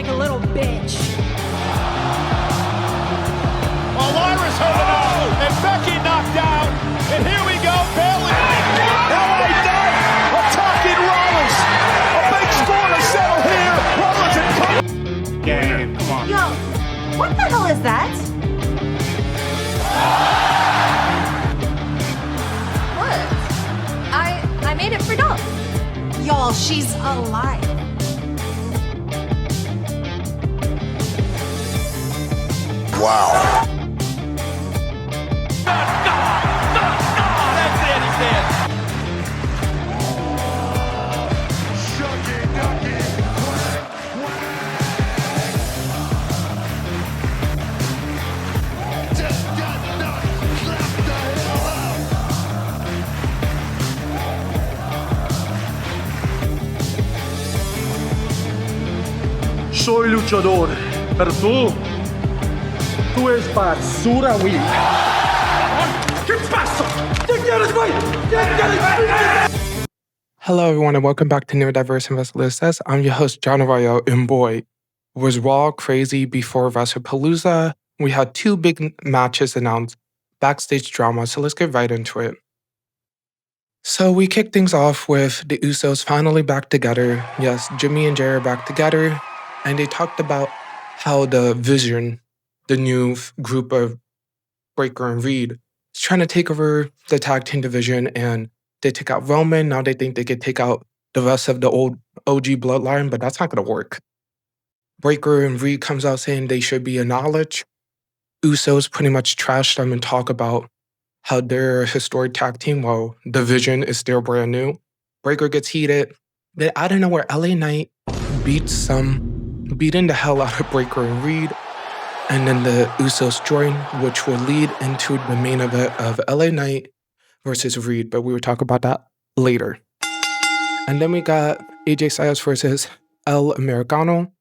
like a little bitch. Well, Lyra's holding on, and Becky knocked out. And here we go, Bailey. LA Knight attacking Rollins. A big score to settle here. Rollins and Yeah, come on. Yo, what the hell is that? What? I made it for Dom. Y'all, she's alive. Wow. that's it, he said. Soy luchador, pero tú eres basura, güey. ¿Qué pasa? ¿Qué quieres, güey? ¿Qué quieres? Hello, everyone, and welcome back to Neurodiverse and WrestlePalooza. I'm your host, John IYO, and boy, was Raw crazy before WrestlePalooza. We had two big matches announced, backstage drama, so let's get right into it. So we kicked things off with the Usos finally back together. Yes, Jimmy and Jay are back together, and they talked about how the Vision, the new group of Breakker and Reed, is trying to take over the tag team division, and they took out Roman. Now they think they could take out the rest of the old OG bloodline, but that's not going to work. Breakker and Reed comes out saying they should be acknowledged. Usos pretty much trashed them and talk about how they're a historic tag team while the Vision is still brand new. Breakker gets heated. Then I don't know where LA Knight beating the hell out of Breakker and Reed. And then the Usos join, which will lead into the main event of LA Knight versus Reed, but we will talk about that later. And then we got AJ Styles versus El Americano.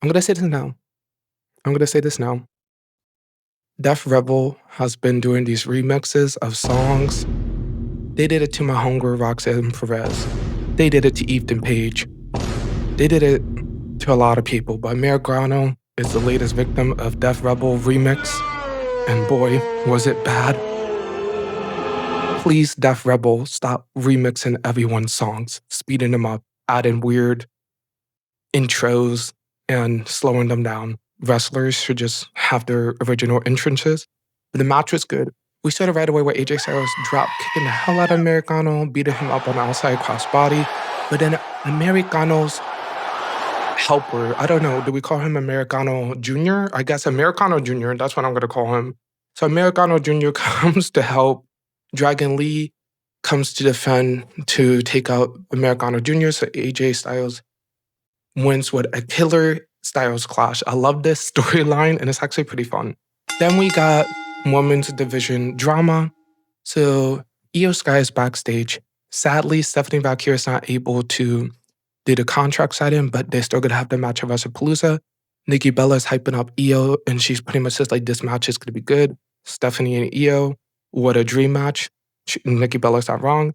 I'm going to say this now. Def Rebel has been doing these remixes of songs. They did it to my homegirl Roxanne Perez. They did it to Ethan Page. They did it to a lot of people, but Americano is the latest victim of Def Rebel remix. And boy, was it bad. Please, Def Rebel, stop remixing everyone's songs, speeding them up, adding weird intros, and slowing them down. Wrestlers should just have their original entrances. But the match was good. We started right away with AJ Styles drop kicking the hell out of Americano, beating him up on the outside crossbody. But then Americano's helper, I don't know, do we call him Americano Jr.? I guess Americano Jr., that's what I'm going to call him. So Americano Jr. comes to help. Dragon Lee comes to defend to take out Americano Jr., so AJ Styles wins with a killer Styles clash. I love this storyline, and it's actually pretty fun. Then we got women's division drama. So Io Sky is backstage. Sadly, Stephanie Valkyrie is not able to do the contract sign-in, but they're still going to have the match at WrestlePalooza. Nikki Bella is hyping up Io, and she's pretty much just like, this match is going to be good. Stephanie and Io, what a dream match. Nikki Bella's not wrong.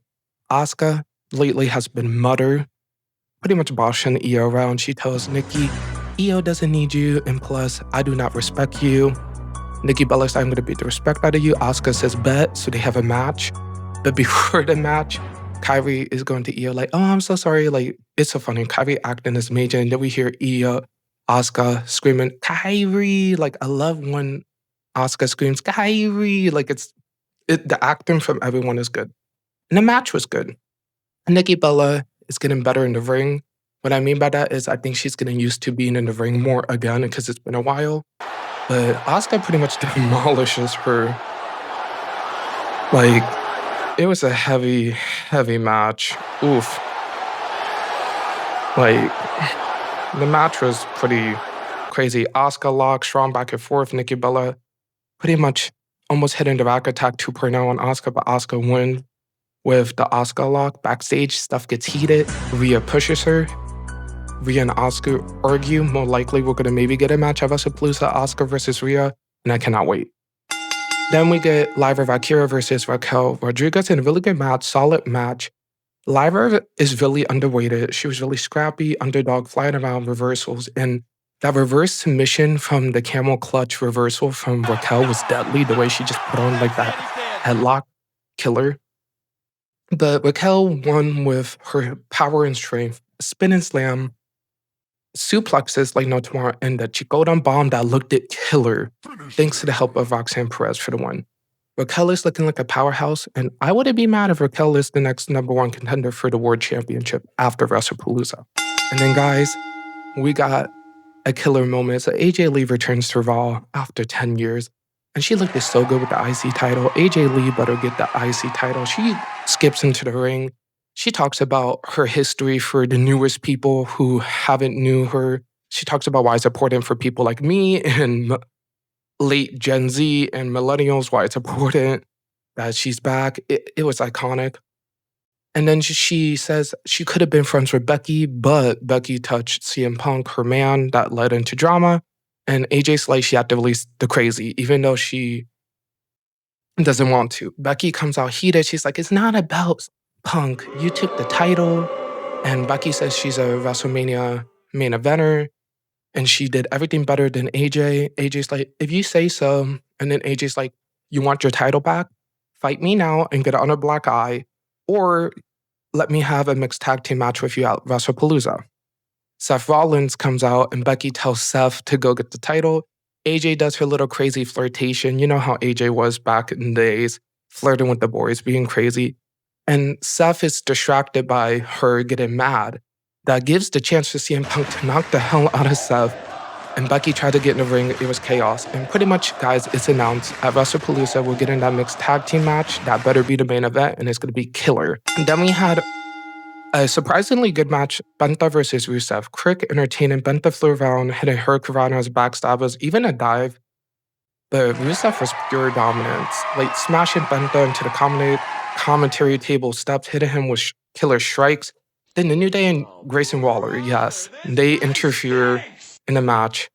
Asuka lately has been pretty much bossing Io around. She tells Nikki, Io doesn't need you, and plus, I do not respect you. Nikki Bella says, I'm going to beat the respect out of you. Asuka says, bet, so they have a match. But before the match, Kairi is going to Io like, oh, I'm so sorry. Like, it's so funny. Kairi acting as major, and then we hear Asuka screaming, Kairi. Like, I love when Asuka screams, Kairi. Like, the acting from everyone is good. And the match was good. Nikki Bella is getting better in the ring. What I mean by that is I think she's getting used to being in the ring more again because it's been a while. But Asuka pretty much demolishes her. Like, it was a heavy, heavy match. Oof. Like, the match was pretty crazy. Asuka lock, strong back and forth. Nikki Bella pretty much almost hitting the back attack 2.0 on Asuka, but Asuka wins with the Asuka lock. Backstage, stuff gets heated. Rhea pushes her. Rhea and Asuka argue. More likely, we're going to maybe get a match at WrestlePalooza, Asuka versus Rhea, and I cannot wait. Then we get Lyra Valkyria versus Raquel Rodriguez in a really good match, solid match. Lyra is really underweighted. She was really scrappy, underdog, flying around, reversals, and That reverse submission from the camel clutch reversal from Raquel was deadly. The way she just put on like that headlock killer. But Raquel won with her power and strength, spin and slam, suplexes like no tomorrow, and the Chicotan bomb that looked at killer, thanks to the help of Roxanne Perez for the win. Raquel is looking like a powerhouse, and I wouldn't be mad if Raquel is the next #1 contender for the World Championship after WrestlePalooza. And then, guys, we got a killer moment. So AJ Lee returns to Raw after 10 years, and she looked so good with the IC title. AJ Lee better get the IC title. She skips into the ring. She talks about her history for the newest people who haven't knew her. She talks about why it's important for people like me and late Gen Z and millennials, why it's important that she's back. It was iconic. And then she says she could have been friends with Becky, but Becky touched CM Punk, her man, that led into drama. And AJ's like, she had to release the crazy, even though she doesn't want to. Becky comes out heated. She's like, it's not about Punk. You took the title. And Becky says she's a WrestleMania main eventer. And she did everything better than AJ. AJ's like, if you say so. And then AJ's like, you want your title back? Fight me now and get it on a black eye. Or let me have a mixed tag team match with you at WrestlePalooza. Seth Rollins comes out and Becky tells Seth to go get the title. AJ does her little crazy flirtation. You know how AJ was back in the days, flirting with the boys, being crazy. And Seth is distracted by her getting mad. That gives the chance for CM Punk to knock the hell out of Seth. And Becky tried to get in the ring. It was chaos. And pretty much, guys, it's announced at WrestlePalooza, we're getting that mixed tag team match. That better be the main event, and it's going to be killer. And then we had a surprisingly good match, Penta versus Rusev. Quick, entertaining. Penta flew around, hitting Hurricane as backstabbers, even a dive. But Rusev was pure dominance. Like smashing Penta into the commentary table steps, hitting him with killer strikes. Then the New Day and Grayson Waller, yes, they interfere in the match.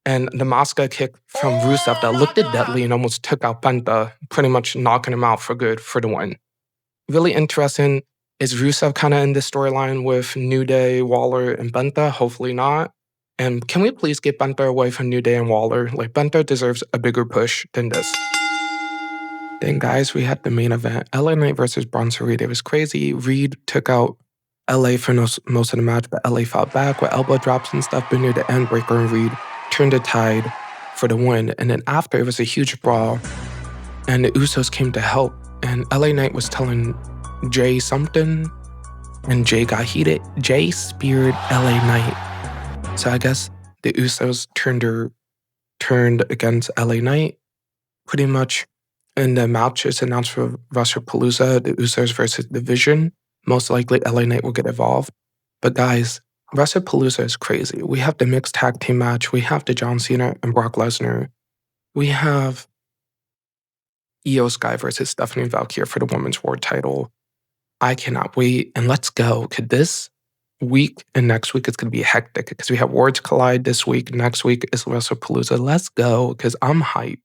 And the Masca kick from Rusev that looked deadly and almost took out Penta, pretty much knocking him out for good for the win. Really interesting. Is Rusev kind of in this storyline with New Day, Waller, and Penta? Hopefully not. And can we please get Penta away from New Day and Waller? Like, Penta deserves a bigger push than this. Then, guys, we had the main event. LA Knight versus Bronson Reed. It was crazy. Reed took out LA for most of the match, but LA fought back with elbow drops and stuff. But near the end, Breaker and Reed turned the tide for the win. And then after, it was a huge brawl. And the Usos came to help. And LA Knight was telling Jay something. And Jay got heated. Jay speared LA Knight. So I guess the Usos turned against LA Knight. Pretty much in the match, it's announced for WrestlePalooza, the Usos versus the Vision. Most likely, LA Knight will get involved. But guys, WrestlePalooza is crazy. We have the mixed tag team match. We have the John Cena and Brock Lesnar. We have IYO Sky versus Stephanie Valkyrie for the Women's World title. I cannot wait. And let's go. Because this week and next week is going to be hectic. Because we have Worlds Collide this week. Next week is WrestlePalooza. Let's go. Because I'm hyped.